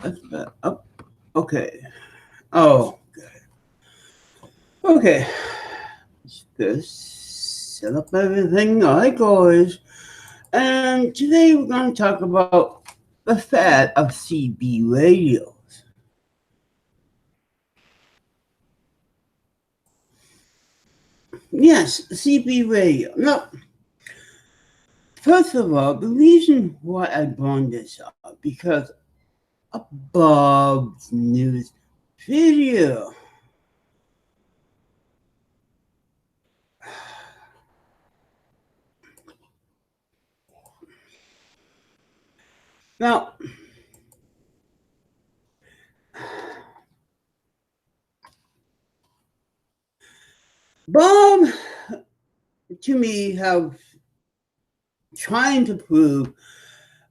Oh, okay. Oh, okay. Just set up everything like always. And today we're going to talk about the fad of CB radios. Yes, CB radio. Now, first of all, the reason why I brought this up because of Bob's news video. Now, Bob, to me, have trying to prove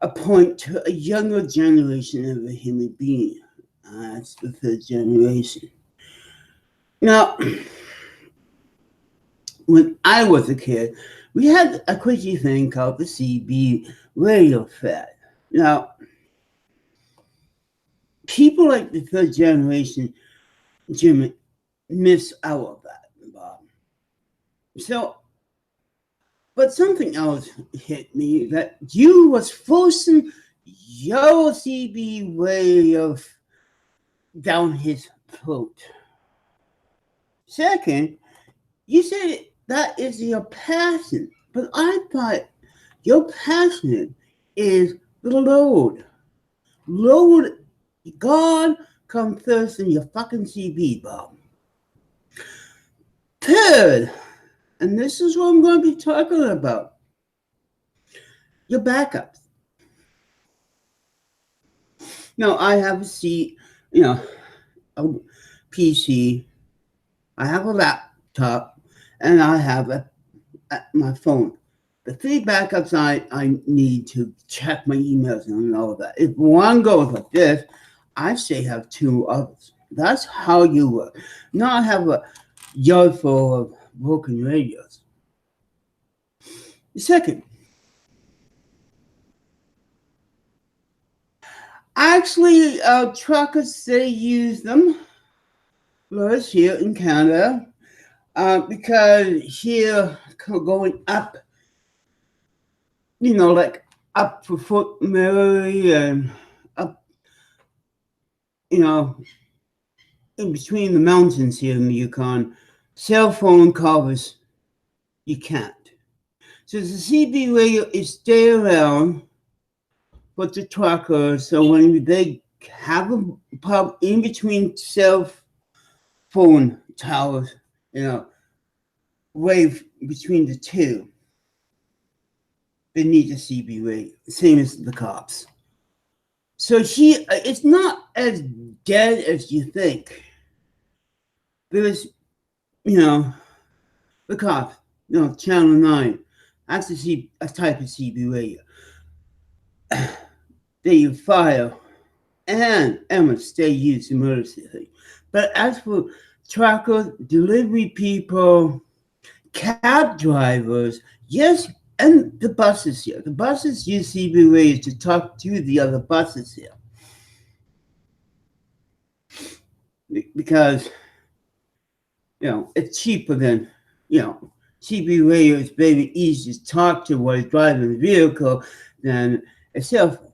a point to a younger generation of a human being. That's the third generation. Now, when I was a kid, we had a quickie thing called the CB radio fad. Now, people like the third generation, Jimmy, miss out on that, Bob. So, but something else hit me that you was forcing your CB radio down his throat. Second, you said that is your passion, but I thought your passion is the Lord. Lord, God come first in your fucking CB, Bob. Third, and this is what I'm going to be talking about, your backups. Now, I have a a PC, I have a laptop, and I have my phone. The three backups I need to check my emails and all of that. If one goes like this, I say have two others. That's how you work. Not have a yard full of broken radios. Second, actually, truckers, they use them. Whereas here in Canada, because here going up, like up for Fort Mary and up, you know, in between the mountains here in the Yukon, cell phone covers, you can't. So the CB radio is stay around for the truckers. So when they have a pub in between cell phone towers, wave between the two, they need a CB radio, same as the cops. So it's not as dead as you think. There's, the cops, Channel 9, that's a type of CB radio. They fire and Emirates, they use emergency. But as for truckers, delivery people, cab drivers, yes, and the buses here. The buses use CB radios to talk to the other buses here. Because, it's cheaper than, CB radio is very easy to talk to while driving the vehicle than a cell phone.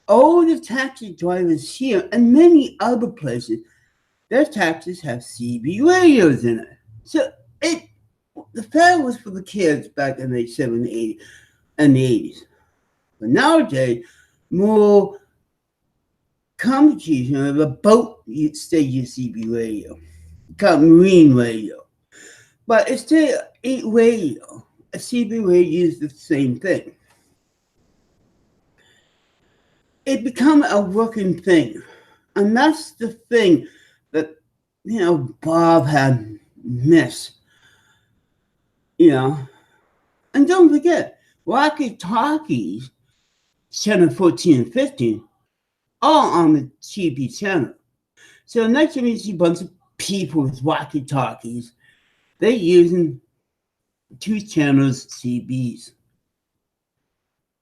All the taxi drivers here and many other places, their taxis have CB radios in it. So the fare was for the kids back in the 70s and the 80s. But nowadays, more countries, the boat stay use CB radio, called marine radio. But it's still a radio. A CB radio is the same thing. It become a working thing. And that's the thing that, Bob had missed. And don't forget, walkie talkies, channel 14 and 15, all on the CB channel. So next time you see a bunch of people with walkie talkies, they're using two channels CBs.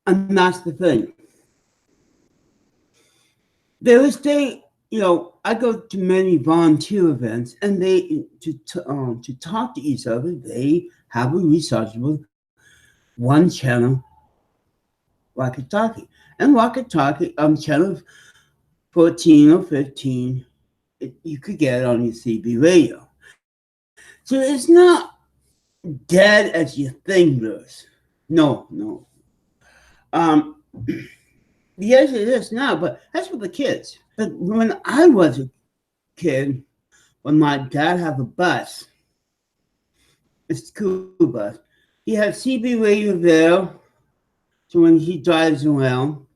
And that's the thing. I go to many volunteer events, and to talk to each other, they have a rechargeable one channel walkie-talkie, and walkie-talkie channel 14 or 15, you could get it on your CB radio. So it's not dead as you think, Bruce. No. Um, yes, it is now, but that's for the kids. But when I was a kid, when my dad had a bus, a school bus, he had CB radio there, so when he drives around,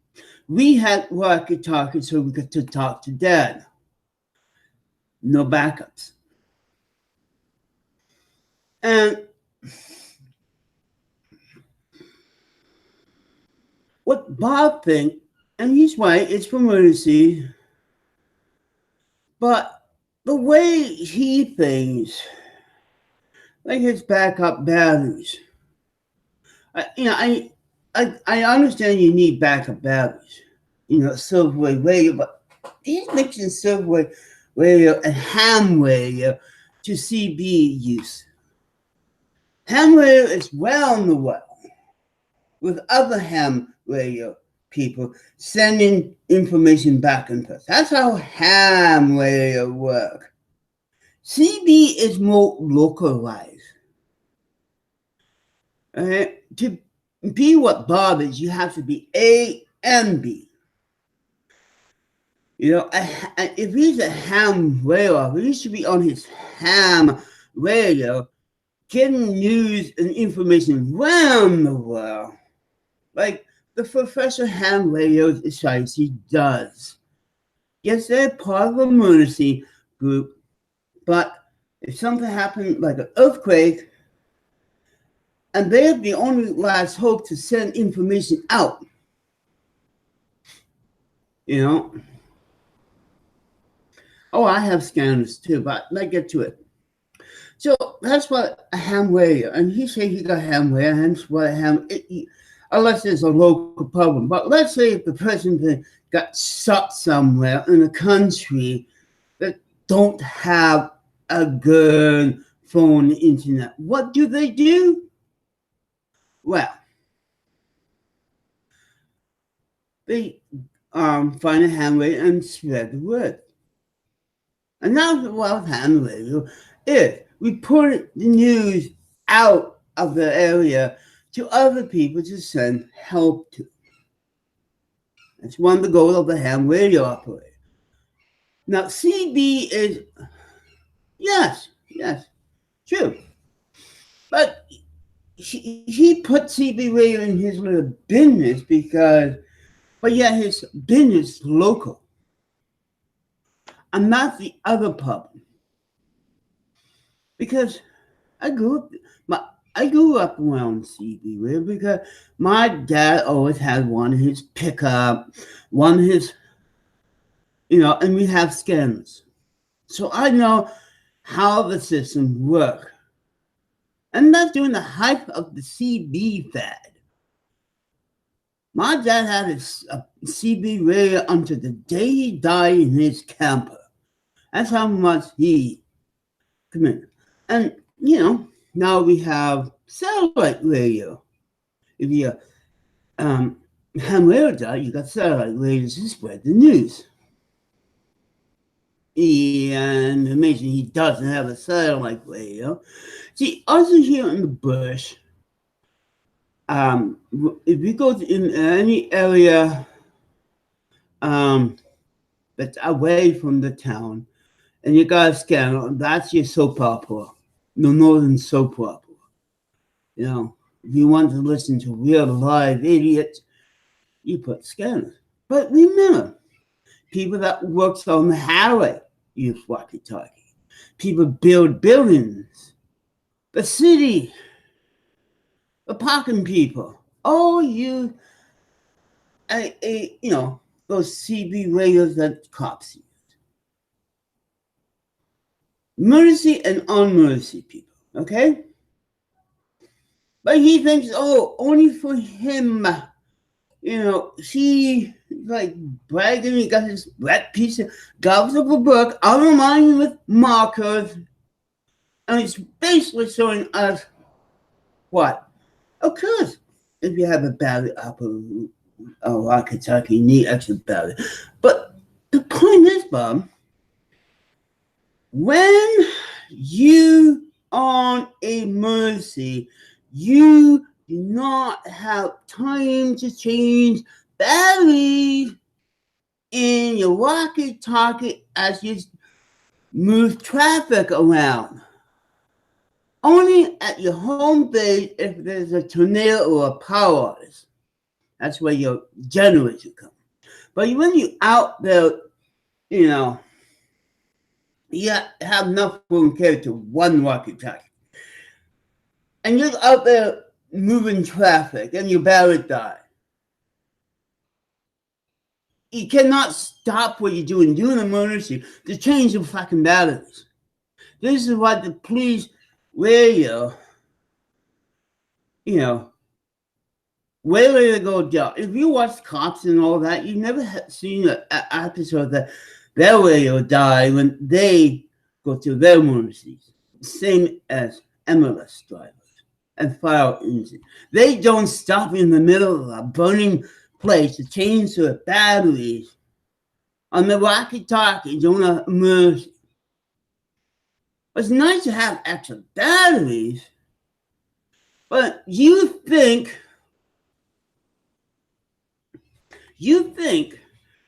we had walkie-talkies so we could to talk to dad. No backups. And what Bob thinks, and he's right, it's for emergency, but the way he thinks, like his backup batteries. I understand you need backup batteries, silverware radio, but he's mixing silverware radio and ham radio to CB use. Ham radio is well in the well with other ham radio people sending information back and forth. That's how ham radio works. CB is more localized. To be what Bob is, you have to be A and B. If he's a ham radio, he should be on his ham radio, getting news and information around the world, like the Professor Ham Radio Society does. Yes, they're part of the emergency group, but if something happened, like an earthquake, and they're the only last hope to send information out. Oh, I have scanners too, but let's get to it. So that's what a ham radio, and he said he got ham radio, hence what a ham, unless it's a local problem. But let's say if the president got stuck somewhere in a country that don't have a good phone internet, what do? Well, they find a ham radio and spread the word. And now what ham radio is, we put the news out of the area to other people to send help to. That's one of the goals of the ham radio operator. Now, CB is, yes, true. But he put CB radio in his little business but yet his business is local. And that's the other problem. Because I grew up around CB radio because my dad always had one of his pickup, one of his, and we have scanners. So I know how the system works. And that's during the height of the CB fad. My dad had a CB radio until the day he died in his camper. That's how much he committed. And, now we have satellite radio. If you ham radio died, you got satellite radio to spread the news. And amazing he doesn't have a satellite radio. See, also here in the bush, if you go in any area that's away from the town, and you got a scanner, that's your soap opera, the northern soap opera. If you want to listen to real live idiots, you put scanners. But remember, people that works on the highway use walkie-talkie. People build buildings. The city, the parking people, all use, those CB radios that cops use. Emergency and emergency people, okay? But he thinks, only for him, he like bragging. He got his wet piece of gobs of a book, outlining with markers, and it's basically showing us what? Of course, if you have a battery up a rocket talk, you need extra battery. But the point is, Bob, when you on a mercy, you do not have time to change batteries in your walkie talkie as you move traffic around. Only at your home base if there's a tornado or a power outage. That's where your generator comes. But when you're out there, you know, you have enough room to carry to one walkie talkie. And you're out there moving traffic and your battery dies. You cannot stop what you're doing during an emergency to change the fucking batteries. This is what the police radio, you know, where they go down. If you watch Cops and all that, you've never seen an episode that their radio die when they go to their emergencies. Same as MLS drivers and fire engines. They don't stop in the middle of a burning place to change the batteries on the walkie-talkie during an emergency. It's nice to have extra batteries, but you think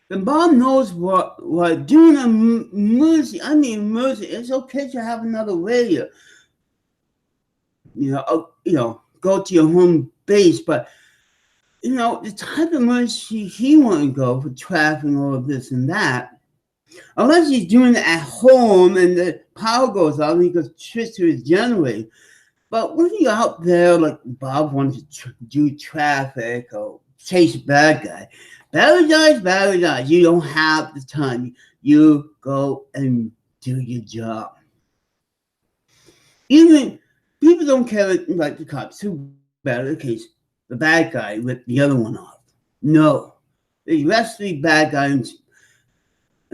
the Bob knows what doing a emergency. I mean, emergency. It's okay to have another radio. Go to your home base, but the type of emergency he want to go for traffic and all of this and that, unless he's doing it at home and the power goes out and he goes switch to his generator. But when you're out there, like Bob wants to do traffic or chase a bad guy, battery dies. You don't have the time. You go and do your job. Even people don't care like the cops who battery in case the bad guy ripped the other one off. No. They arrest the bad guy and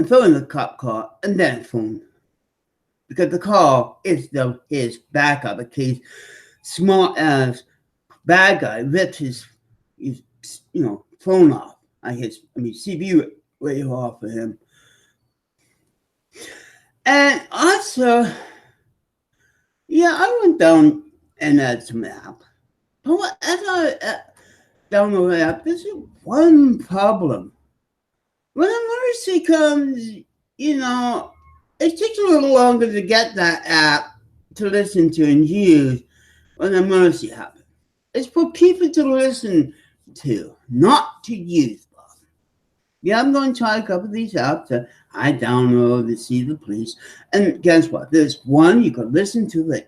throw in the cop car and then phone. Because the car is his backup in case smart as bad guy rips his phone off. CPU radio off for him. And also, I went down and had some app. But as I download the app, there's one problem. When an emergency comes, it takes a little longer to get that app to listen to and use when an emergency happens. It's for people to listen to, not to use. Yeah, I'm going to try a couple of these apps that I download to see the police. And guess what? There's one you can listen to the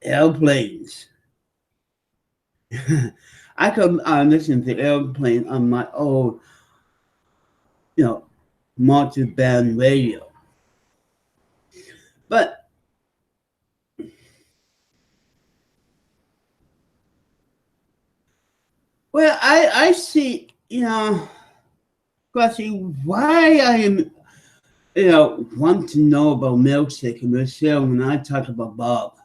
airplanes. I could listen to airplane on my old, multi-band radio. But I see, question why I am, want to know about milkshake and Michelle when I talk about Bob.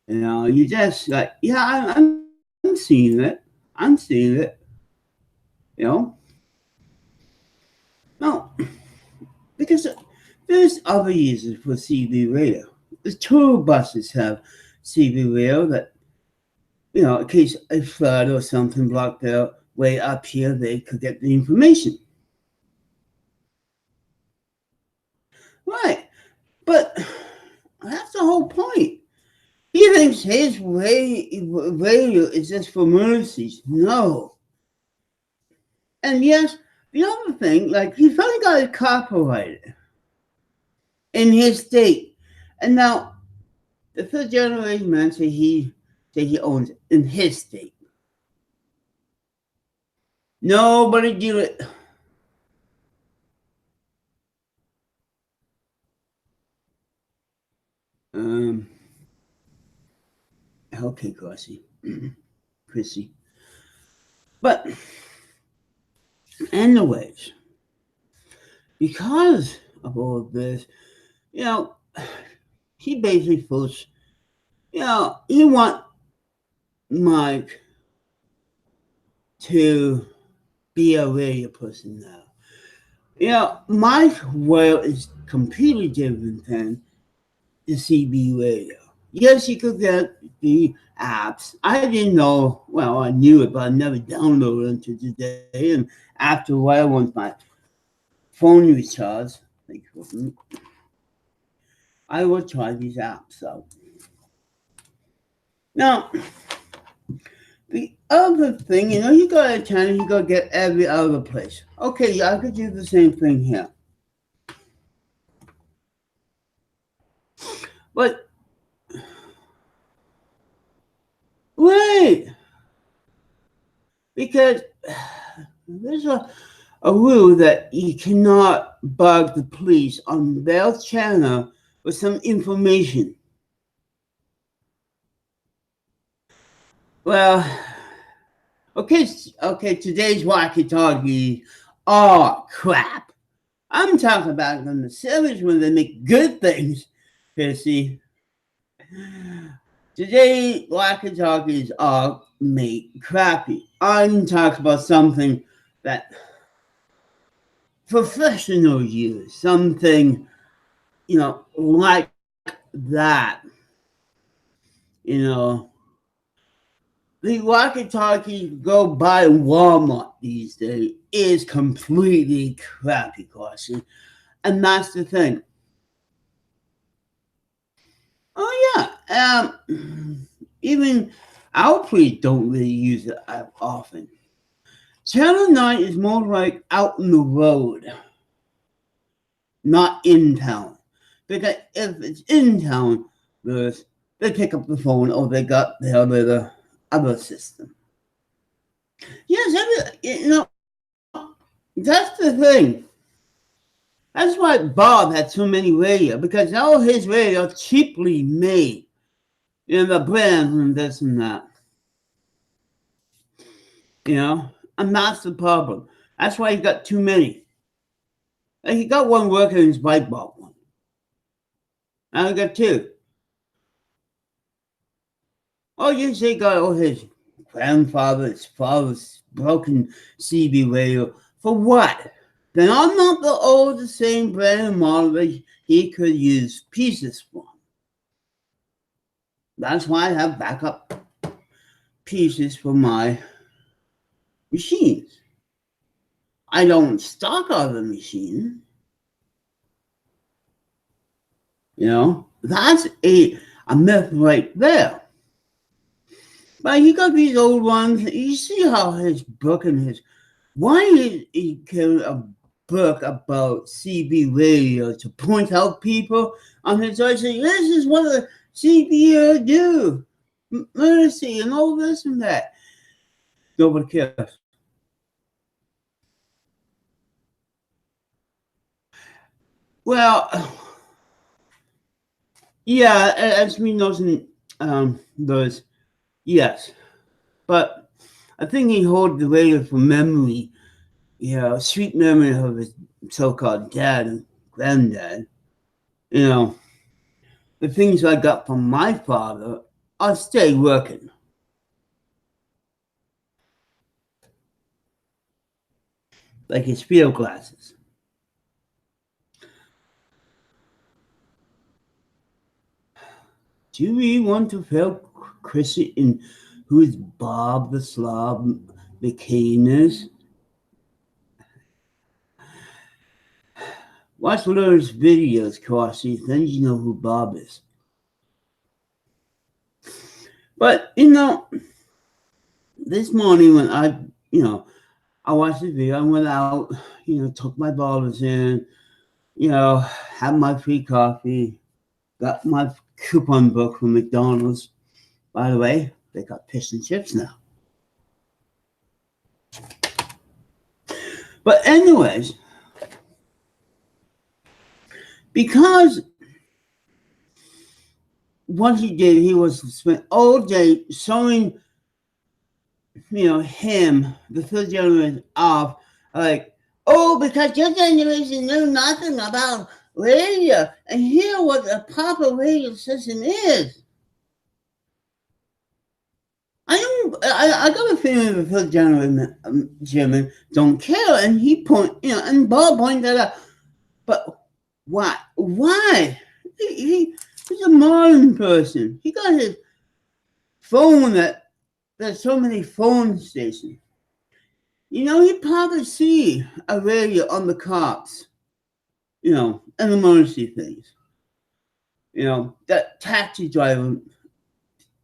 You just like, I'm seeing it. I'm seeing it. No, because there's other uses for CB radio. The tour buses have CB radio that, in case a flood or something blocked their way up here, they could get the information. Right. But that's the whole point. He thinks his radio is just for emergencies. No. And yes, the other thing, like he finally got it copyrighted in his state. And now the third generation man say he owns it in his state. Nobody do it. Okay, Chrissy. But Anyways, because of all of this, you know, he basically feels, he want Mike to be a radio person now. Mike's world is completely different than the CB radio. Yes, you could get the apps. I didn't know, well, I knew it, but I never downloaded it until today. And after a while, once my phone recharged, I will try these apps out. Now, the other thing, you got a channel, you got to get every other place. Okay, I could do the same thing here. But, wait! Because there's a rule that you cannot bug the police on their channel with some information. Well, okay, today's walkie-talkie. Oh, crap. I'm talking about them, the savage when they make good things. Pissy. Today, walkie-talkies are made crappy. I'm talking about something that professional use, something, like that. The walkie-talkie go buy Walmart these days is completely crappy, Carson. And that's the thing. Oh, yeah. Even our police don't really use it often. Channel 9 is more like out in the road, not in town. Because if it's in town, they pick up the phone or they got their little other system. Yes, that's the thing. That's why Bob had so many radio, because all his radio are cheaply made. The brands and this and that. And that's the problem. That's why he got too many. Like he got one working in his bike bought one. Now he got two. Oh, yes, he got all his grandfather's father's broken CB radio. For what? Then I'm not the same brand and model that he could use pieces from. That's why I have backup pieces for my machines. I don't stock other machines. That's a myth right there. But he got these old ones. You see how his book and his... Why did he carry a book about CB radio to point out people on his side saying, this is what the CB do. Mercy and all this and that. Nobody cares. Well, yeah, as we know, those, yes. But I think he holds the radio for memory, sweet memory of his so-called dad and granddad. The things I got from my father, I'll stay working. Like his field glasses. Do we want to fail Chrissy in who's Bob the Slob McCain? Watch Lur's videos, Crossy, then you know who Bob is. But, this morning when I watched the video, I went out, took my bottles in, had my free coffee, got my coupon book from McDonald's. By the way, they got fish and chips now. But anyways, because what he did, he was spent all day showing, him, the third generation, off Like, oh, because your generation knew nothing about radio, and hear what the proper radio system is. I got a feeling the first generation German don't care, and he and Bob pointed that out. But why? Why? He's a modern person. He got his phone that there's so many phone stations. You probably see a radio on the cops, and emergency things. That taxi driver,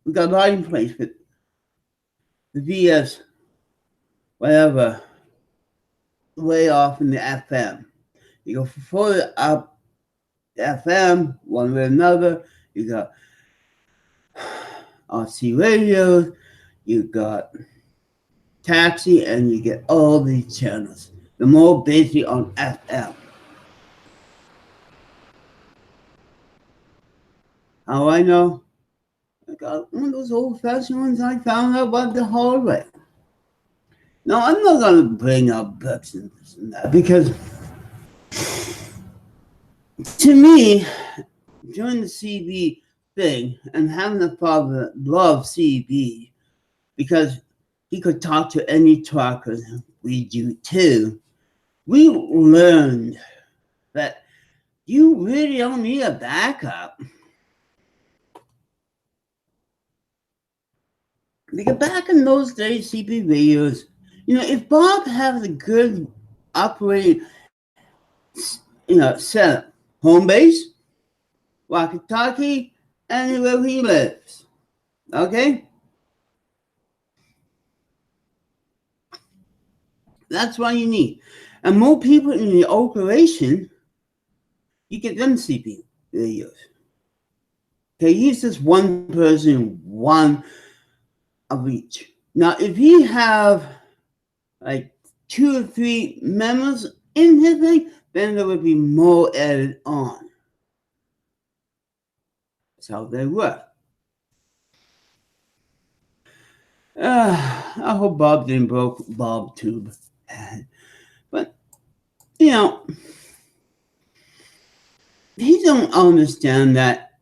we got a license plate for the VS, whatever, way off in the FM. You go further up the FM, one way or another, you got RC radios, you got taxi, and you get all these channels. The more basic on FM. How I know? I got one of those old-fashioned ones I found out about the hallway. Now, I'm not going to bring up books and this and that because, to me, during the CB thing and having a father that loved CB because he could talk to any trucker, we do too, we learned that you really don't need a backup. Because back in those days, CB radios, if Bob has a good operating, setup, home base, walkie-talkie, anywhere he lives, okay? That's what you need. And more people in the operation, you get them CB radios. Okay, he's just one person, one of each. Now, if you have like 2 or 3 members in his thing, then there would be more added on. That's how they work. I hope Bob didn't broke Bob tube. But, he don't understand that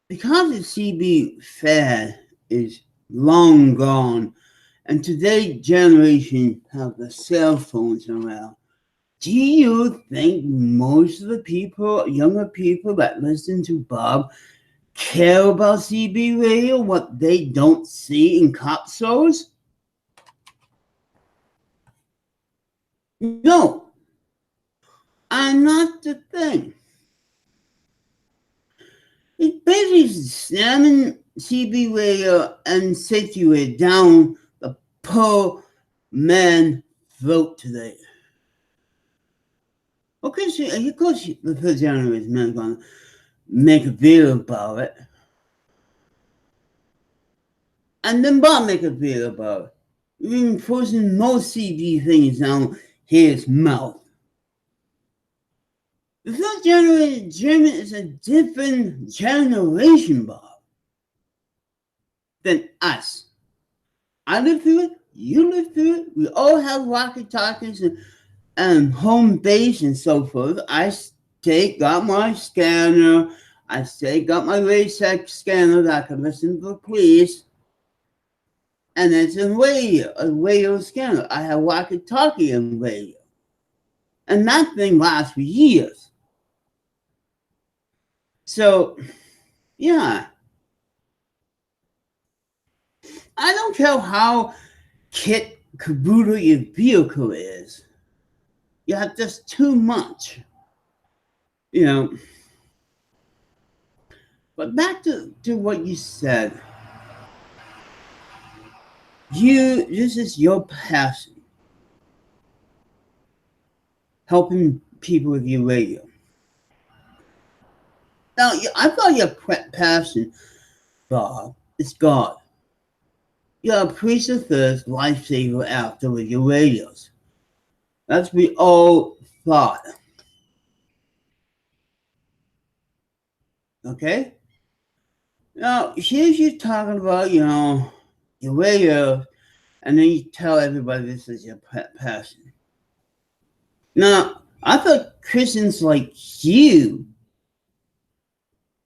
because the CB fad is long gone, and today's generation have the cell phones around. Do you think most of the people, younger people that listen to Bob, care about CB radio, what they don't see in cop shows? No. And not the thing. It's basically slamming CB radio and situate down the poor man throat today. Okay, so of course the first generation man gonna make a video about it. And then Bob make a video about it. Even forcing most CB things down his mouth. The first generation German is a different generation, Bob, than us. I lived through it, you lived through it, we all have walkie-talkies and home base and so forth. I got my scanner, got my RaySec scanner that I can listen to the police. And it's a radio scanner. I have walkie-talkie and radio. And that thing lasts for years. So, yeah. I don't care how kit caboodle your vehicle is. You have just too much. But back to what you said. This is your passion. Helping people with your radio. Now, I thought your passion, Bob, is God. You're a priest of thirst, lifesaver after with your radios. That's what we all thought. Okay? Now, here's you talking about, your radio, and then you tell everybody this is your passion. Now, I thought Christians like you,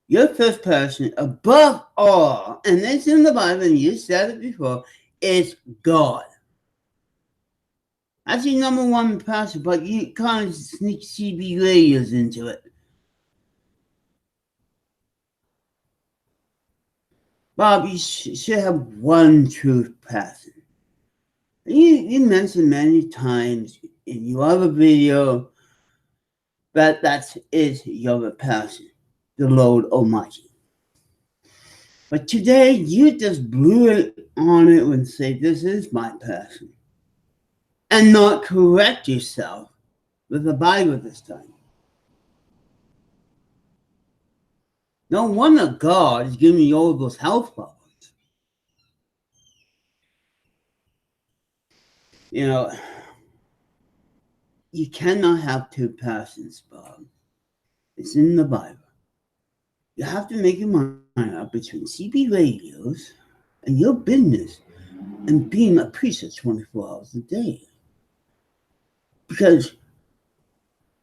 your first person above all, and it's in the Bible, and you said it before, is God. That's your number one passion, but you kind of sneak CB radios into it. Bob, you should have one truth passion. You mentioned many times in your other video that is your passion, the Lord Almighty. But today you just blew it on it and say, this is my passion. And not correct yourself with the Bible this time. No wonder God is giving you all those health problems. You know, you cannot have two passions, Bob. It's in the Bible. You have to make your mind up between CB radios and your business and being a preacher 24 hours a day. Because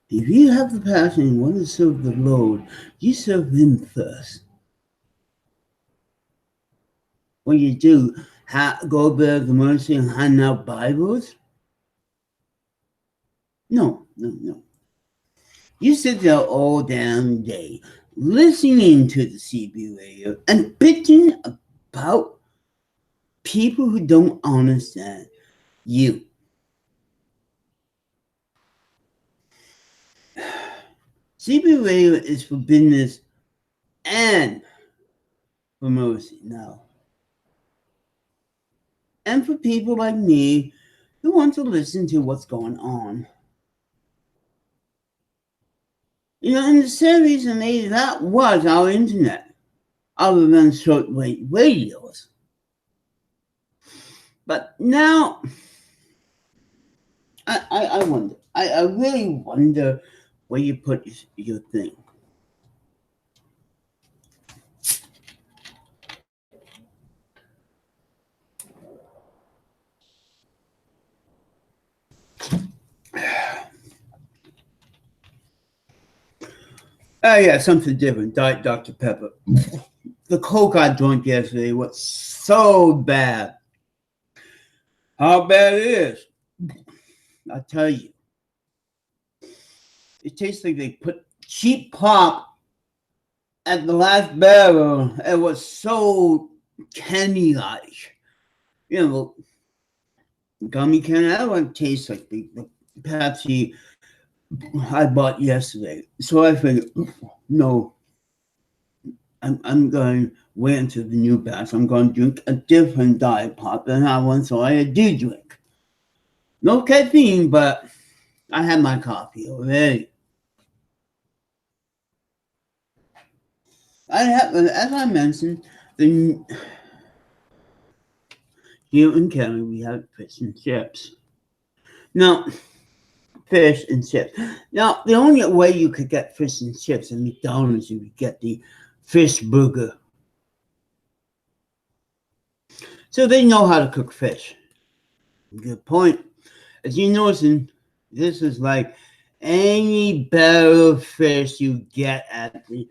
if you have the passion and want to serve the Lord, you serve Him first. When you do, go bear the mercy and hand out Bibles? No. You sit there all damn day listening to the CB radio and bitching about people who don't understand you. CB radio is for business and for mercy now. And for people like me who want to listen to what's going on. You know, in the 70s and 80s, that was our internet, other than shortwave radios. But now, I wonder. I really wonder where you put your thing. Oh yeah, something different. Diet Dr. Pepper. The Coke I drank yesterday was so bad. How bad it is, I tell you. It tastes like they put cheap pop at the last barrel. It was so candy-like. You know, gummy candy. I don't taste like the Pepsi I bought yesterday. So I figured, no, I'm going to wait until the new batch. I'm going to drink a different diet pop than I once so I do drink. No caffeine, but I had my coffee already. As I mentioned, here in Canada we have fish and chips. Now, fish and chips. Now, the only way you could get fish and chips at McDonald's, you would get the fish burger. So they know how to cook fish. Good point. As you notice, this is like any barrel of fish you get at the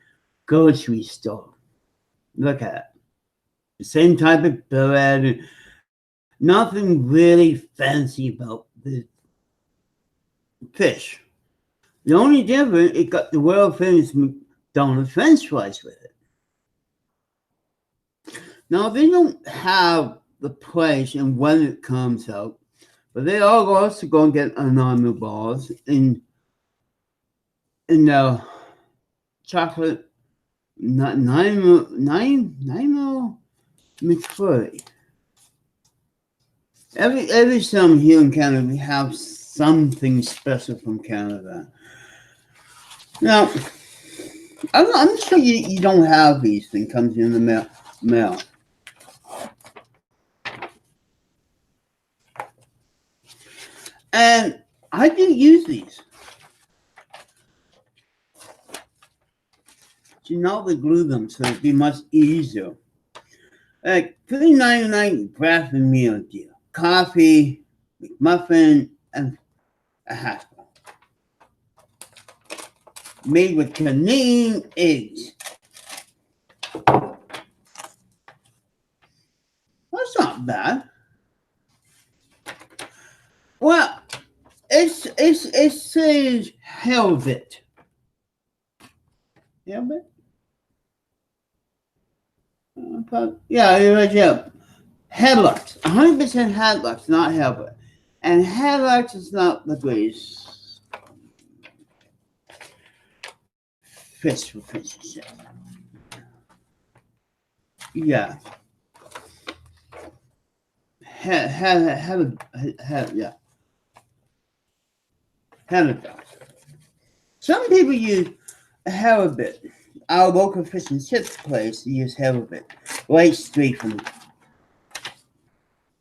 grocery store. Look at it. The same type of bread. Nothing really fancy about the fish. The only difference, it got the world famous McDonald's French fries with it. Now, they don't have the price and when it comes out, but they are also going to get anonymous balls in the chocolate Nine McFlurry. Every summer here in Canada, we have something special from Canada. Now, I'm sure you don't have these things comes in the mail. And I do use these. You know they glue them, so it'd be much easier. Like $3.99 breakfast meal deal. Coffee, McMuffin, and a hash brown. made with Canadian eggs. That's not bad. Well, it says Helvet. Helvet? Yeah, you're right there. Headlocks. 100% headlocks, not Helvet. And headlocks is not the greatest fish for fish. Yeah. Yeah. Halibut. Some people use halibut. Our local fish and chips place use halibut right straight from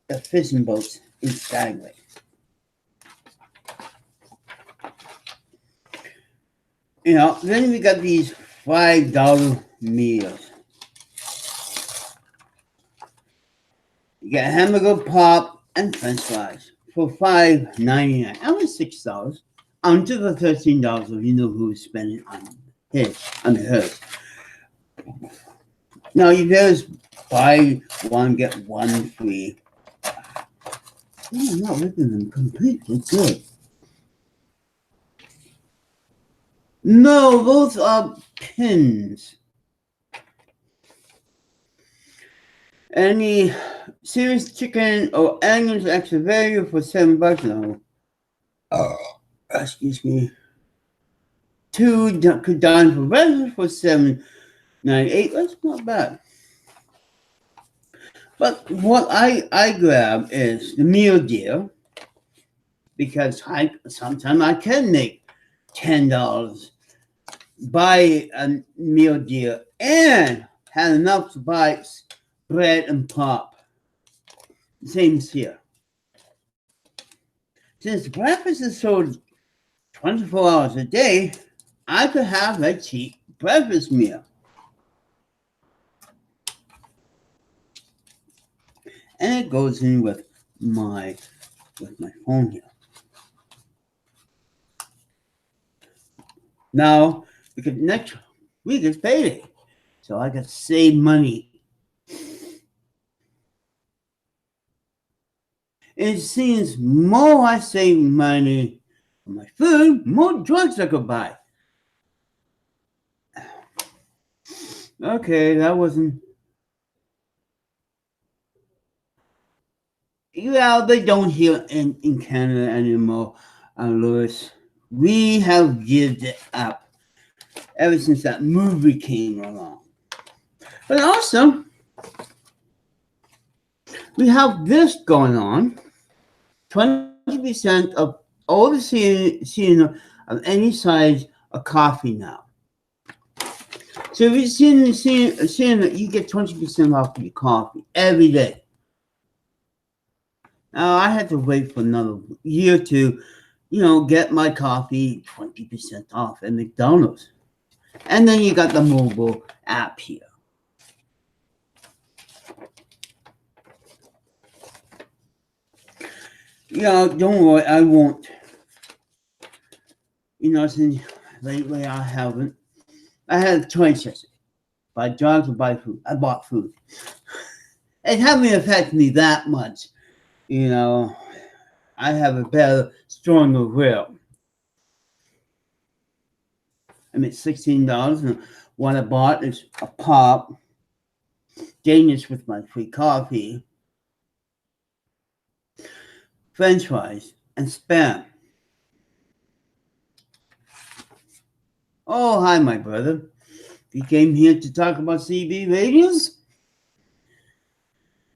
the fishing boats in Skyway. You know, then we got these $5 meals. You get hamburger, pop, and french fries for $5.99. That was $6. Under the $13 if you know who was spending on hers. Now you just buy one, get one free. I'm not looking at them completely good. No, those are pins. Any serious chicken or onions extra value for $7? No. Excuse me. 2 could dine for breakfast for $7.98. That's not bad. But what I grab is the meal deal because sometimes I can make $10, buy a meal deal, and have enough to buy bread and pop. Same here. Since breakfast is sold 24 hours a day, I could have a cheap breakfast meal. And it goes in with my phone here. Now, because next week is payday, so I got to save money. It seems more I save money on my food, more drugs I could buy. Okay, that wasn't. Yeah, they don't hear in Canada anymore, Louis. We have given it up ever since that movie came along. But also, we have this going on. 20% of all the seeing of any size of coffee now. So if you're seeing that you get 20% off your coffee every day. Now I had to wait for another year to, get my coffee 20% off at McDonald's. And then you got the mobile app here. Don't worry, I won't. Since lately I haven't. I had a choice yesterday. Buy drugs or buy food. I bought food. It hasn't affected me that much. I have a better, stronger will. I made $16, and what I bought is a pop, Danish with my free coffee, French fries, and Spam. Oh, hi, my brother. You came here to talk about CB radios?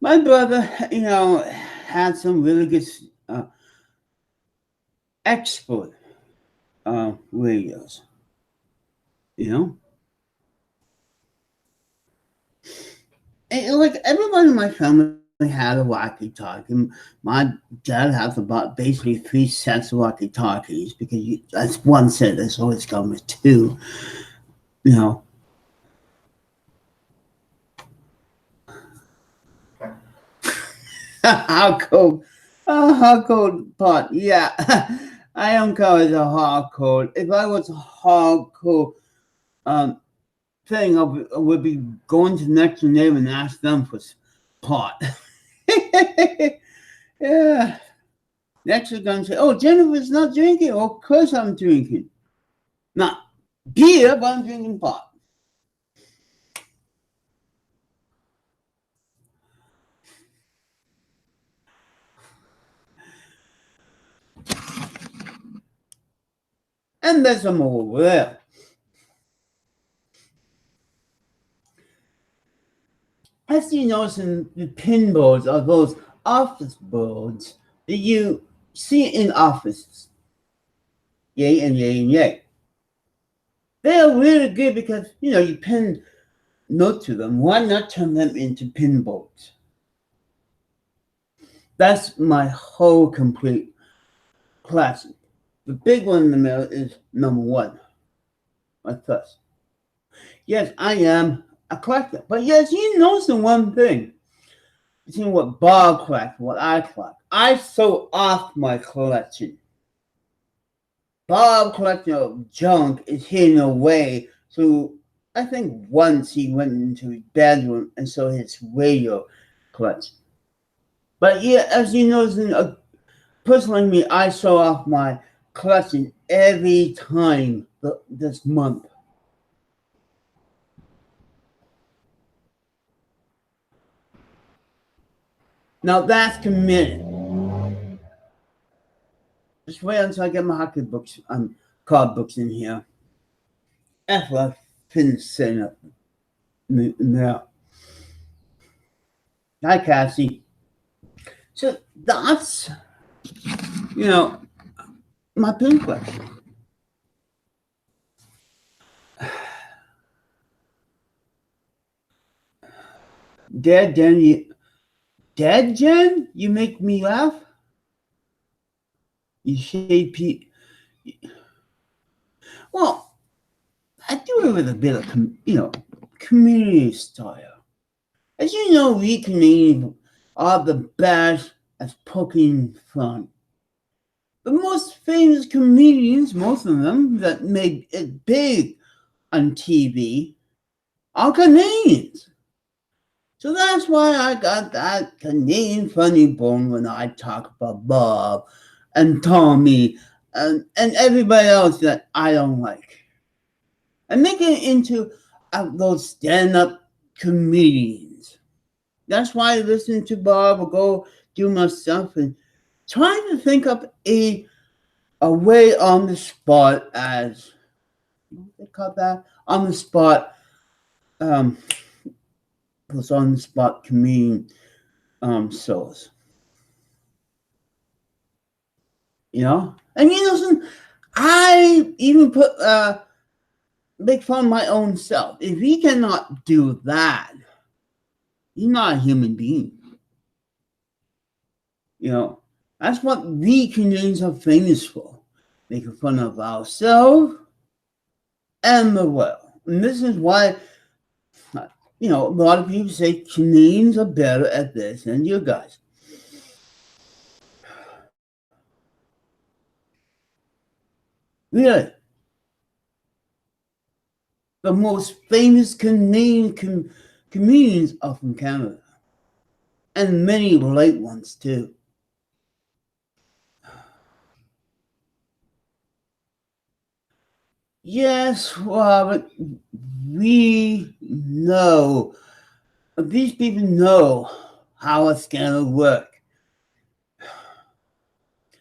My brother, had some really good export radios. And like everybody in my family had a walkie-talkie. My dad has about basically 3 sets of walkie-talkies because that's one set. That's always come with 2. How cold pot? Yeah. I don't call it a hardcore. If I was a hardcore thing, I would be going to the next door neighbor and ask them for pot. Yeah. Next they're gonna say, "Oh, Jennifer's not drinking." Oh, of course I'm drinking. Not beer, but I'm drinking pot. And there's some over there. As you notice in the pin boards are those office boards that you see in offices. Yay and yay and yay. They are really good because, you pin note to them. Why not turn them into pin boards? That's my whole complete classic. The big one in the middle is number one. Like this. Yes, I am a collector. But yes, you notice the one thing between what Bob collects and what I collect. I sold off my collection. Bob collecting junk is hidden away. So I think once he went into his bedroom and saw his radio collection. But yeah, as you notice, in personally me, I show off my collection every time this month. Now that's committed. Just wait until I get my hockey books, card books in here. After I finish setting up now. Hi, Cassie. So that's, my pin collection. Dead Jen, you make me laugh. You shape well, I do it with a bit of community style. As you know, we Canadians are the best at poking fun. The most famous comedians, most of them that made it big on TV, are Canadians. So that's why I got that Canadian funny bone when I talk about Bob and Tommy and everybody else that I don't like. And make it into those stand-up comedians. That's why I listen to Bob or go do my stuff and try to think up a way on the spot as what they call that? On the spot was on the spot comedian shows. And I even put make fun of my own self. If he cannot do that, he's not a human being. That's what we Canadians are famous for. Making fun of ourselves and the world. And this is why a lot of people say Canadians are better at this than you guys. Really. The most famous Canadian comedians are from Canada. And many late ones, too. Yes, Robert, we know. These people know how a scandal works.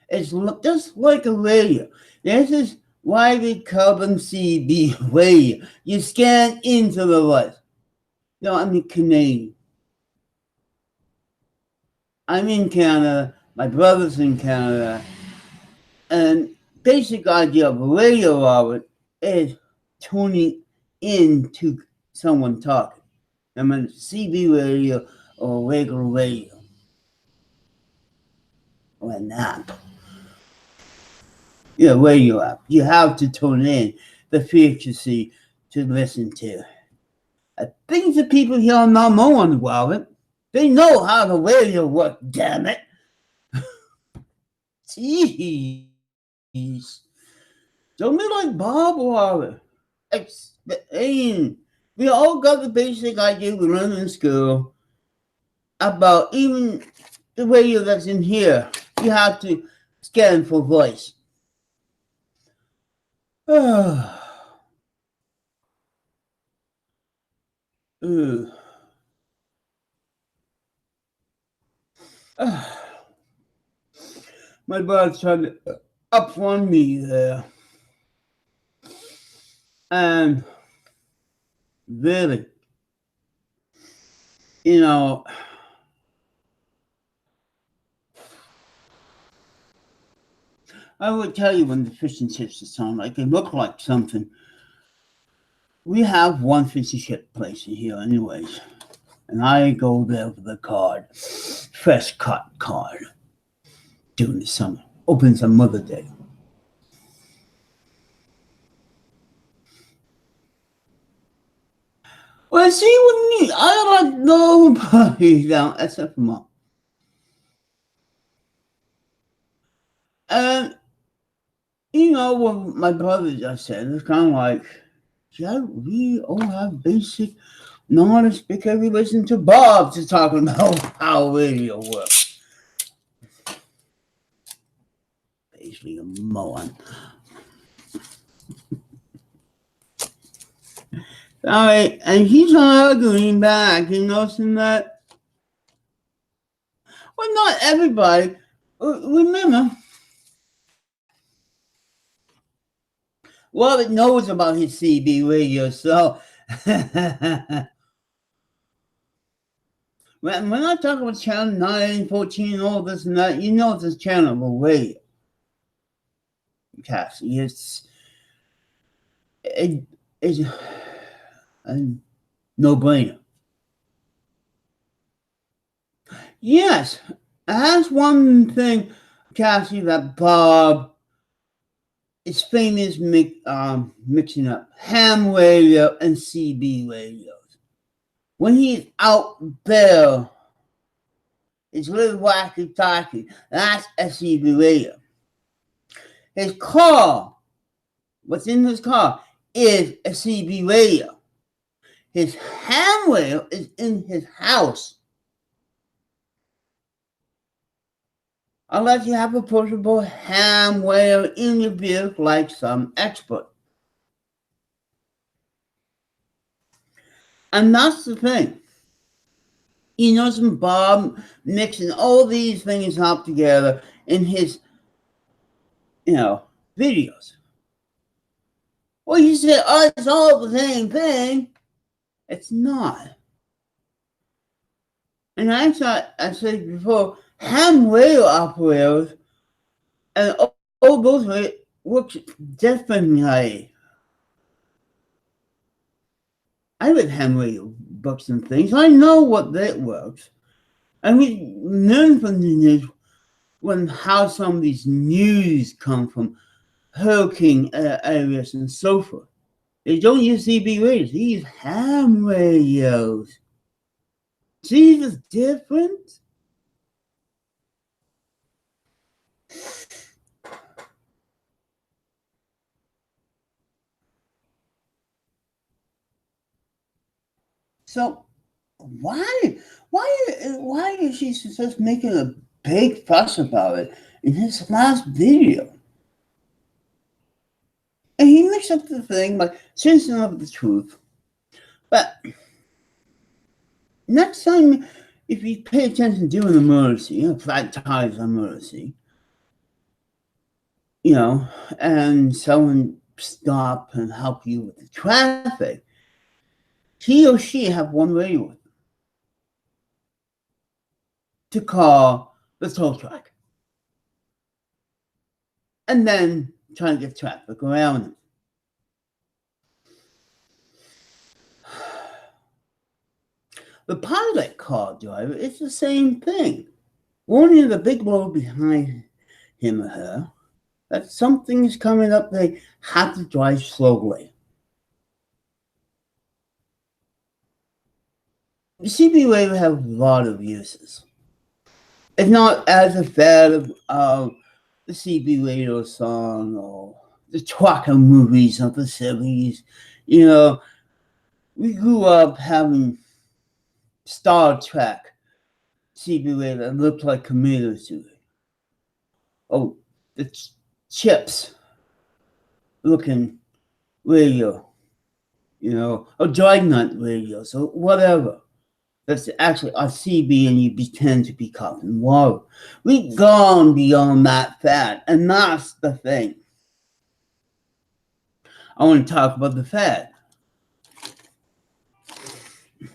It's just like a radio. This is why we call them CB radio. You scan into the light. No, I mean Canadian. I'm in Canada. My brother's in Canada. And basic idea of radio, Robert, is tuning into someone talking. I mean, CB radio or regular radio. Or an app. Radio app. You have to tune in the frequency to listen to. Things that people here are not knowing about it. They know how the radio works, damn it. Jeez. Don't be like Bob Waller. We all got the basic idea we learned in school about even the radio that's in here. You have to scan for voice. My brother's trying to up on me there. And really, you know, I would tell you when the fish and chips sound like they look like something. We have one fish and chip place in here anyways. And I go there for the card. Fresh cut card. During the summer. Opens on Mother Day. Well, see with me, I don't like nobody down except for Mom. And you know what my brother just said, it's kind of like, yeah, we all have basic knowledge because we listen to Bob to talking about how radio works. Basically a moron. Alright, and he's arguing back, you noticing that? Well, not everybody. Remember, Robert knows about his CB radio, so when I talk about channel 9, 14, all this and that, you know this channel of radio. Cassie, it's a no-brainer. Yes, that's one thing, Cassie, that Bob is famous mixing up ham radio and CB radios. When he's out there, it's little wacky-talky. That's a CB radio. His car, what's in his car, is a CB radio. His ham radio is in his house. Unless you have a portable ham radio in your vehicle like some expert. And that's the thing. You know, some Bob mixing all these things up together in his, videos. Well, you say, oh, it's all the same thing. It's not. And I said before, ham radio operators and all those work differently. I read ham radio books and things. I know what that works. And we learn from the news how some of these news come from hurricane areas and so forth. They don't use CB radios. They use ham radios. See the difference? So why is she just making a big fuss about it in his last video? And he mixed up the thing by changing up the truth. But next time, if you pay attention to an emergency, flat tires emergency, and someone stop and help you with the traffic, he or she have one radio with them to call the tow truck. And then try to get traffic around them. The pilot car driver, it's the same thing. Warning the big road behind him or her that something is coming up, they have to drive slowly. The CB radio have a lot of uses. It's not as effective the CB radio song or the trucker movies of the 70s. You know, we grew up having Star Trek CB radio that looked like Commander Suit. Oh, the chips looking radio, you know, or Dreadnought radio, so whatever. That's actually a CB and you pretend to be Captain Water. We've gone beyond that fad, and that's the thing. I want to talk about the fad.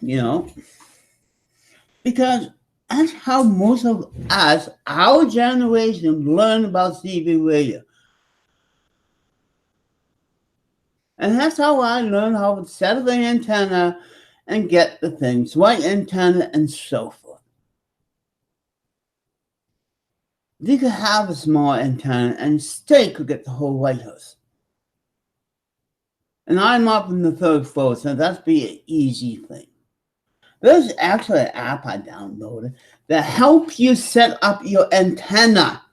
You know, because that's how most of us, our generation, learned about CB radio. And that's how I learned how to set up an antenna and get the things, right antenna and so forth. You could have a small antenna and still could get the whole White House. And I'm up in the third floor, so that's be an easy thing. There's actually an app I downloaded that helps you set up your antenna.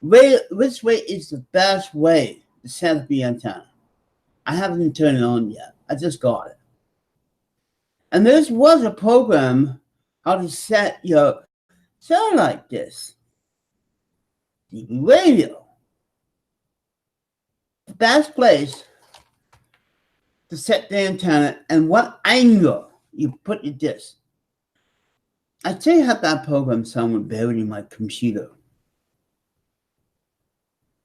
Which way is the best way to set up your antenna? I haven't turned it on yet. I just got it. And there was a program how to set your satellite dish. CB radio. The best place to set the antenna and what angle you put your dish. I still have that program somewhere buried in my computer.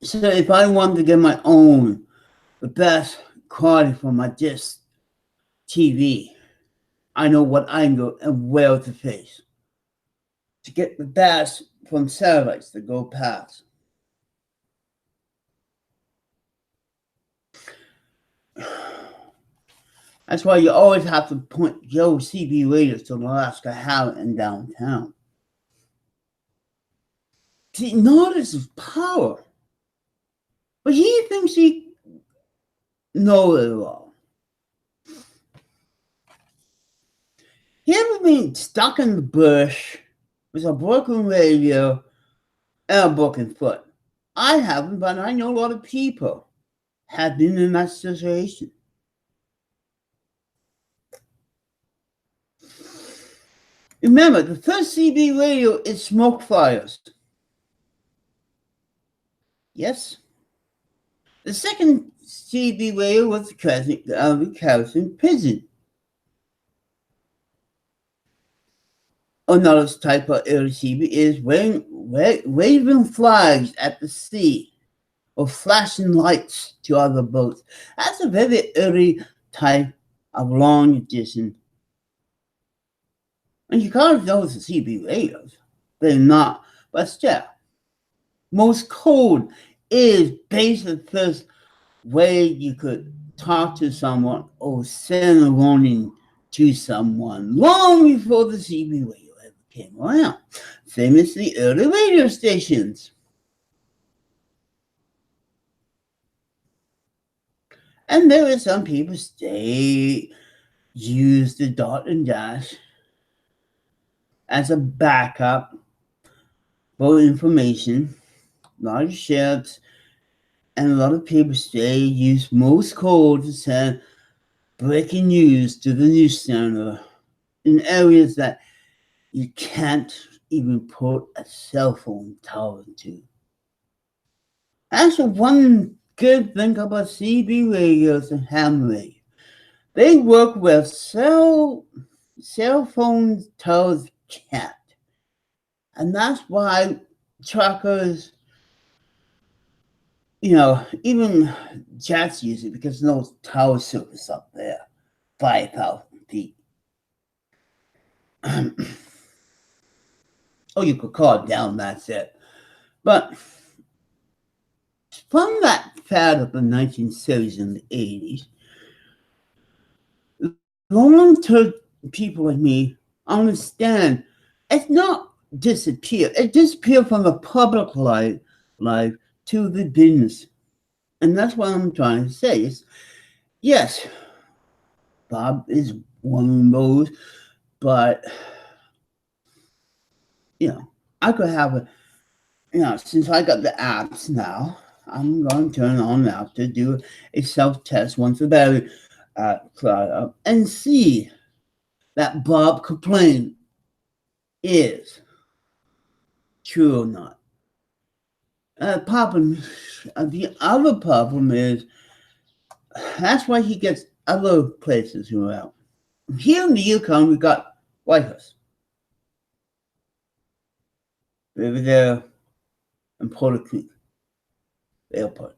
So if I wanted to get my own, the best quality for my dish TV, I know what angle and where to face to get the best from satellites that go past. That's why you always have to point your CB radios to Alaska Howard and downtown. See, notice his power. But he thinks he knows it all. He ever been stuck in the bush with a broken radio and a broken foot? I haven't, but I know a lot of people have been in that situation. Remember, the first CB radio is smoke fires. Yes. The second CB radio was the Carson Prison. Another type of early CB is waving flags at the sea or flashing lights to other boats. That's a very early type of long distance. And you can't know the CB radios. They're not, but still. Morse code is basically the first way you could talk to someone or send a warning to someone long before the CB radio ever came around. Same as the early radio stations. And there are some people still use the dot and dash as a backup for information. A lot of ships and a lot of people still use Morse code to send breaking news to the news center in areas that you can't even put a cell phone tower to. That's one good thing about CB radios and ham radio. They work with cell phone towers can't. And that's why truckers, you know, even jets use it because there's no tower service up there, 5,000 feet. Oh, you could call it down, that's it. But from that fad of the 1970s and the 80s, long-term people like me understand it's not disappear. It disappeared from the public life to the business. And that's what I'm trying to say. Is yes, Bob is one of those, but you know, I could have since I got the apps now, I'm going to turn on now to do a self-test once the battery cloud up and see that Bob complaint is true or not. The other problem is that's why he gets other places around. Here in the Yukon, we got Whitehorse. Over there in Porter Creek Airport.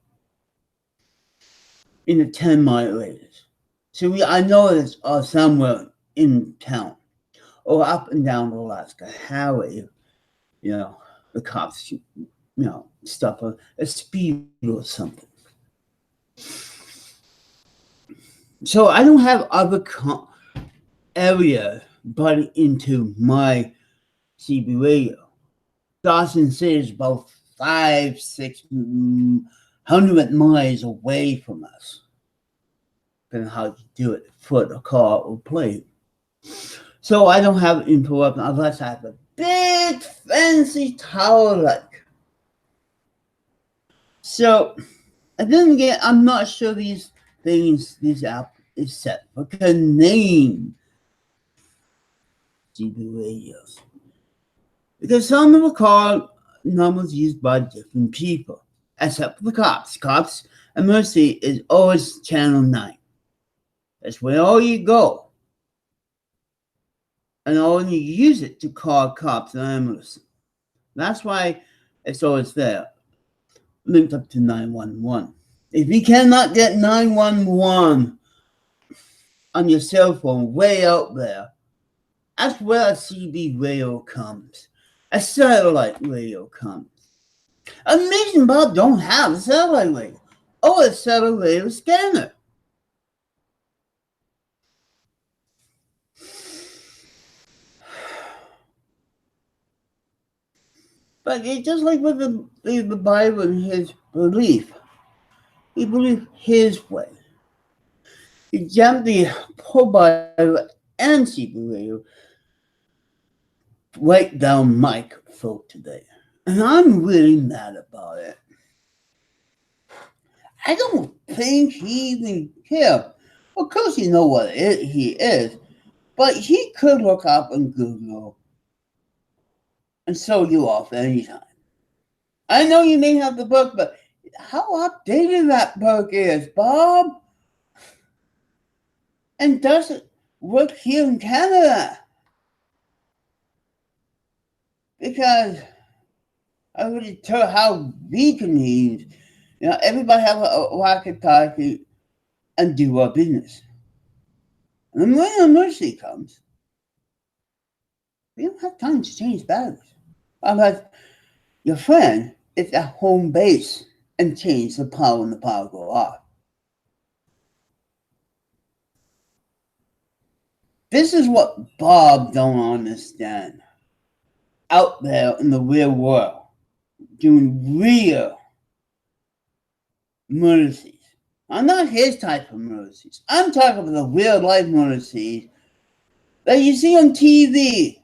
In the 10-mile radius. So I know it's somewhere in town or up and down Alaska Highway, the cops, stop a speed or something. So I don't have other area butting into my CB radio. Dawson City is about 500-600 miles away from us. Depending on how you do it, foot, or car, or plane. So I don't have info up unless I have a big fancy tower like. So, and then again, I'm not sure this app is set for Canadian CB radios. Because some of the call numbers used by different people, except for the cops. Cops emergency is always channel 9. That's where all you go. And all you use it to call cops and ambulance. That's why it's always there, linked up to 911. If you cannot get 911 on your cell phone way out there, that's where a CB radio comes. A satellite radio comes. Amazing Bob don't have a satellite radio or a satellite radio scanner. But it's just like with the Bible and his belief. He believed his way. He jammed the whole Bible and CB radio right down Mike throat today. And I'm really mad about it. I don't think he even cared. Of course you know what he is. But he could look up on Google and show you off anytime. I know you may have the book, but how updated that book is, Bob? And does it work here in Canada? Because I already told how we can use, everybody have a walkie-talkie and do our business. And when emergency comes, we don't have time to change batteries. Unless your friend is at home base and change the power when the power go off. This is what Bob don't understand. Out there in the real world, doing real emergencies. I'm not his type of emergencies. I'm talking about the real life emergencies that you see on TV.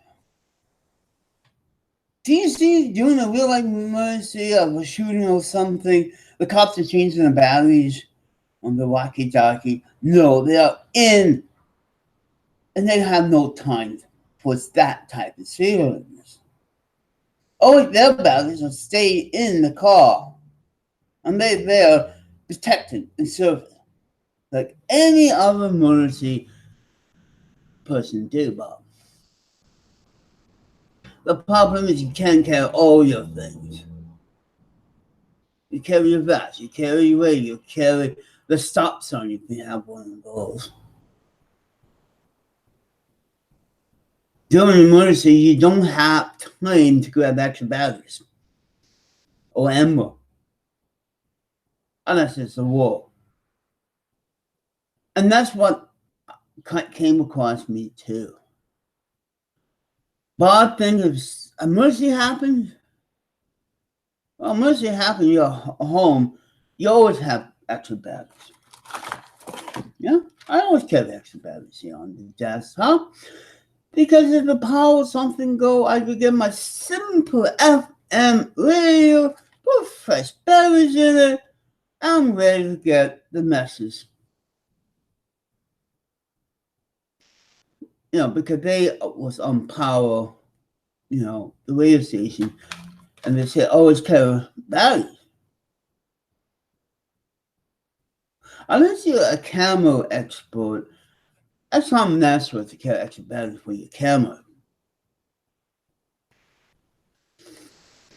Do you see doing a real life emergency of a shooting or something? The cops are changing the batteries on the walkie-talkie. No, they are in, and they have no time for that type of seriousness. Oh, their batteries will stay in the car, and they're protected and serving like any other emergency person do, Bob. The problem is you can't carry all your things. You carry your vest, you carry your radio, you carry the stop sign if you have one of those. During an emergency, you don't have time to grab extra batteries or ammo. Unless it's a war. And that's what came across me too. Bob thinks if emergency happens, well, emergency happens in your home, you always have extra batteries. Yeah, I always carry extra batteries here on the desk, huh? Because if the power or something go, I could get my simple AM radio, put fresh batteries in it. I'm ready to get the message. Because they was on power, the radio station, and they said always carry batteries. Unless you're a camera expert, that's not necessary to carry extra batteries for your camera.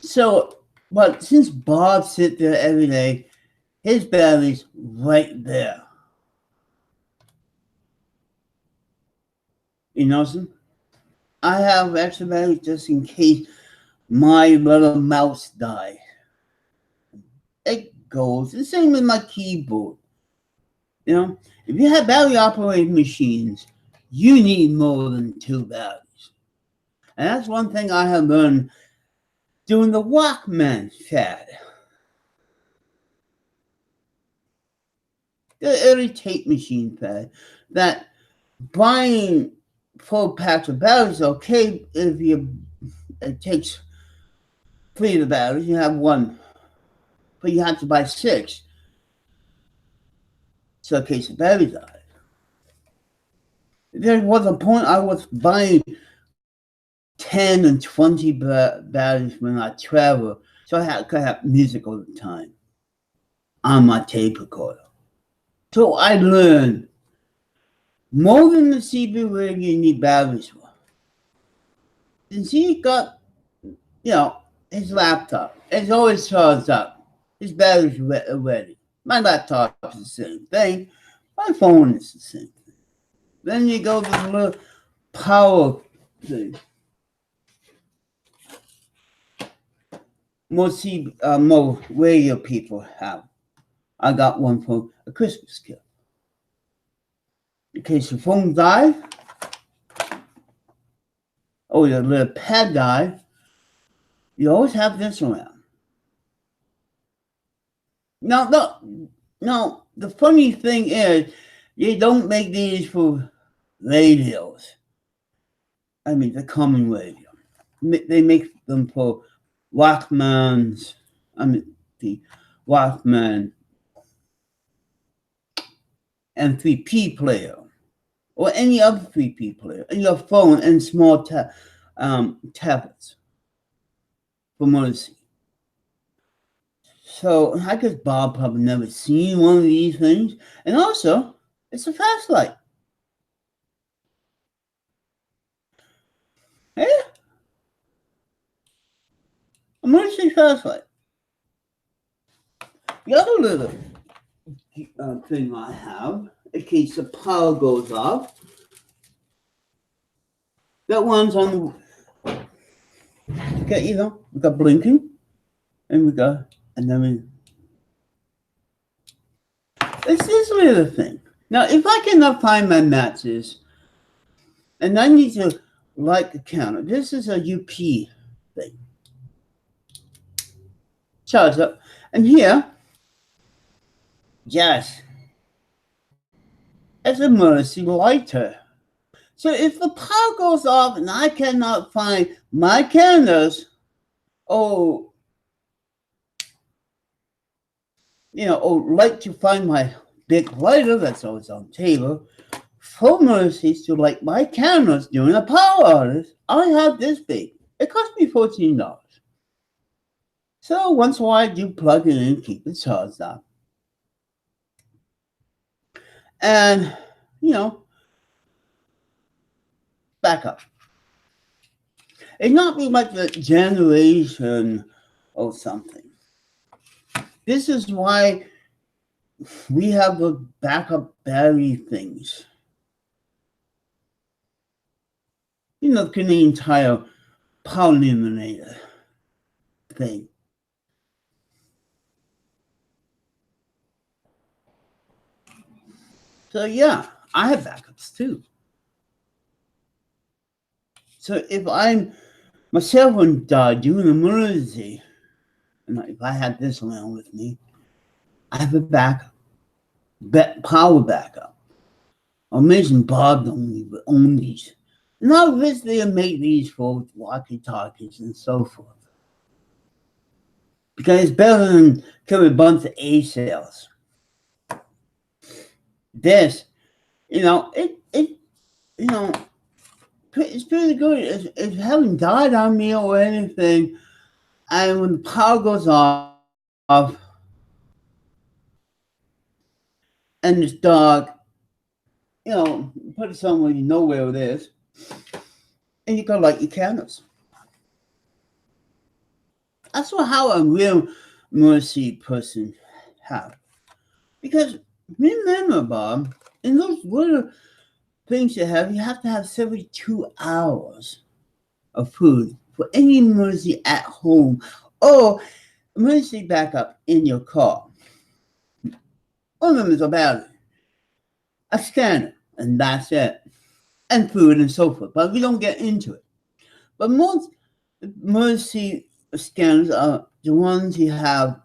So, but since Bob sits there every day, his battery's right there. You know something? I have extra batteries just in case my little mouse dies. It goes. The same with my keyboard. If you have battery operated machines, you need more than 2 batteries. And that's one thing I have learned doing the Walkman fad. The early tape machine fad, that buying full packs of batteries is okay if it takes 3 of the batteries, you have 1, but you have to buy 6. So in case the battery dies. There was a point I was buying 10 and 20 batteries when I travel, so I could have music all the time on my tape recorder. So I learned more than the CB radio you need batteries for. Since he got, his laptop, it's always charged up. His battery's ready. My laptop is the same thing. My phone is the same thing. Then you go to the little power thing. Most radio people have. I got one for a Christmas gift. In case your phone dies, or your little pad dies, you always have this around. Now, the funny thing is, you don't make these for radios. I mean, the common radio. They make them for Walkmans. The Walkman M3P player, or any other 3P player, and your phone and small tablets for Morrissey. So I guess Bob probably never seen one of these things. And also, it's a flashlight. Yeah. A Morrissey flashlight. The other little thing I have, in case the power goes off, that one's on the, we got blinking, and it's this little thing. Now, if I cannot find my matches, and I need to light the counter, this is a UP thing. Charge up, and here, yes, it's a Morrissey lighter. So if the power goes off and I cannot find my candles, like to find my big lighter that's always on the table, for Morrissey to light my candles during a power outage, I have this big. It cost me $14. So once in a while I do plug it in and keep it charged up. And, back up. It's not really much a generation or something. This is why we have the backup battery things. The Canadian Tire power eliminator thing. So yeah, I have backups too. So if my cell phone died during an emergency, and if I had this around with me, I have a backup, power backup. Amazing Bob don't own these. And I wish they make these for walkie-talkies and so forth. because it's better than killing a bunch of A cells. This, you know, it's pretty good. If you haven't died on me or anything, and when the power goes off, and it's dark, put it somewhere you know where it is, and you can light your candles. That's how a real mercy person have. Because remember, Bob, in those little things you have to have 72 hours of food for any emergency at home or emergency backup in your car. One of them is a battery, a scanner, and that's it. And food and so forth. But we don't get into it. But most emergency scanners are the ones you have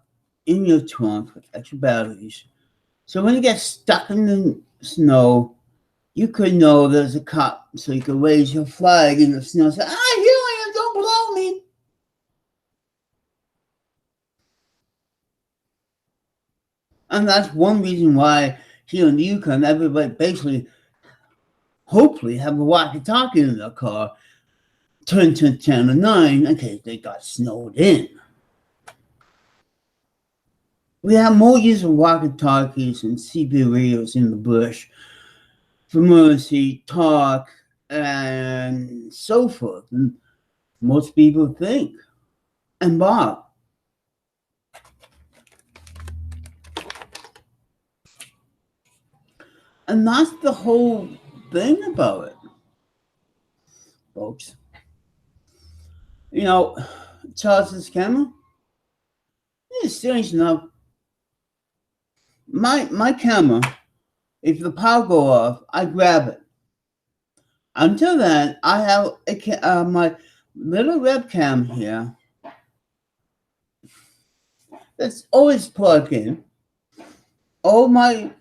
in your trunk with extra batteries. So when you get stuck in the snow, you could know there's a cop, so you could raise your flag in the snow and say, here I am, don't blow me. And that's one reason why here in the Yukon, everybody basically, hopefully, have a walkie-talkie in their car, turn to channel 9 in case they got snowed in. We have more use of walkie-talkies and CB radios in the bush for emergency talk and so forth than most people think. And Bob, and that's the whole thing about it, folks. Charles' camera, it's strange enough. My camera, if the power go off, I grab it. Until then, I have my little webcam here that's always plugged in. Oh, my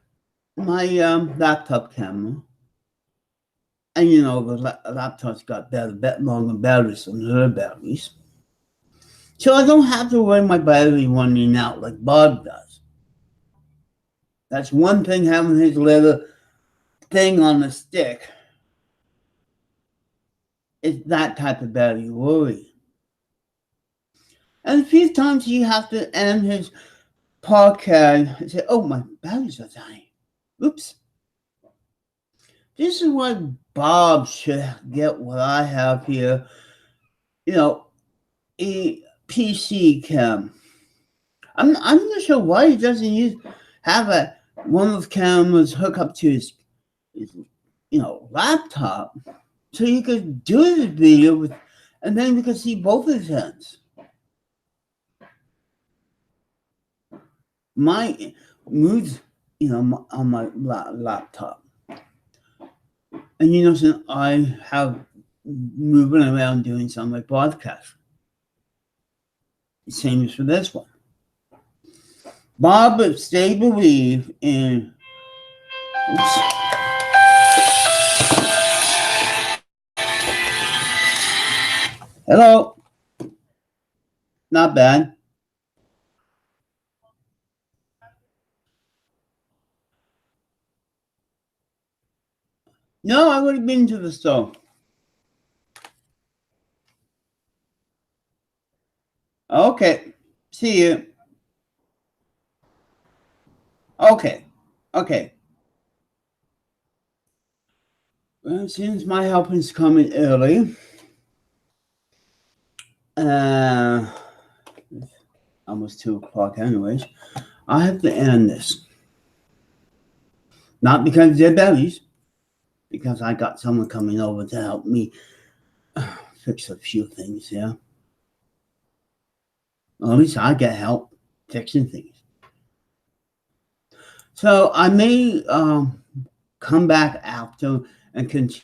laptop camera, and the laptop's got longer batteries than her batteries, so I don't have to worry my battery running out like Bob does. That's one thing, having his little thing on the stick. It's that type of battery worry. And a few times he has to end his podcast and say, oh, my batteries are dying. Oops. This is why Bob should get what I have here. A PC cam. I'm not sure why he doesn't have one of those cameras hook up to his laptop, so you could do the video and then you could see both his hands. My moods, on my laptop, and so I have moving around doing some of my podcasts. Same as for this one. Bob, they believe in. Oops. Hello. Not bad. No, I would have been to the store. Okay. See you. Okay. Well, since my helping's coming early, almost 2:00 anyways, I have to end this. Not because they're bellies, because I got someone coming over to help me fix a few things here. Or at least I get help fixing things. So I may come back after and continue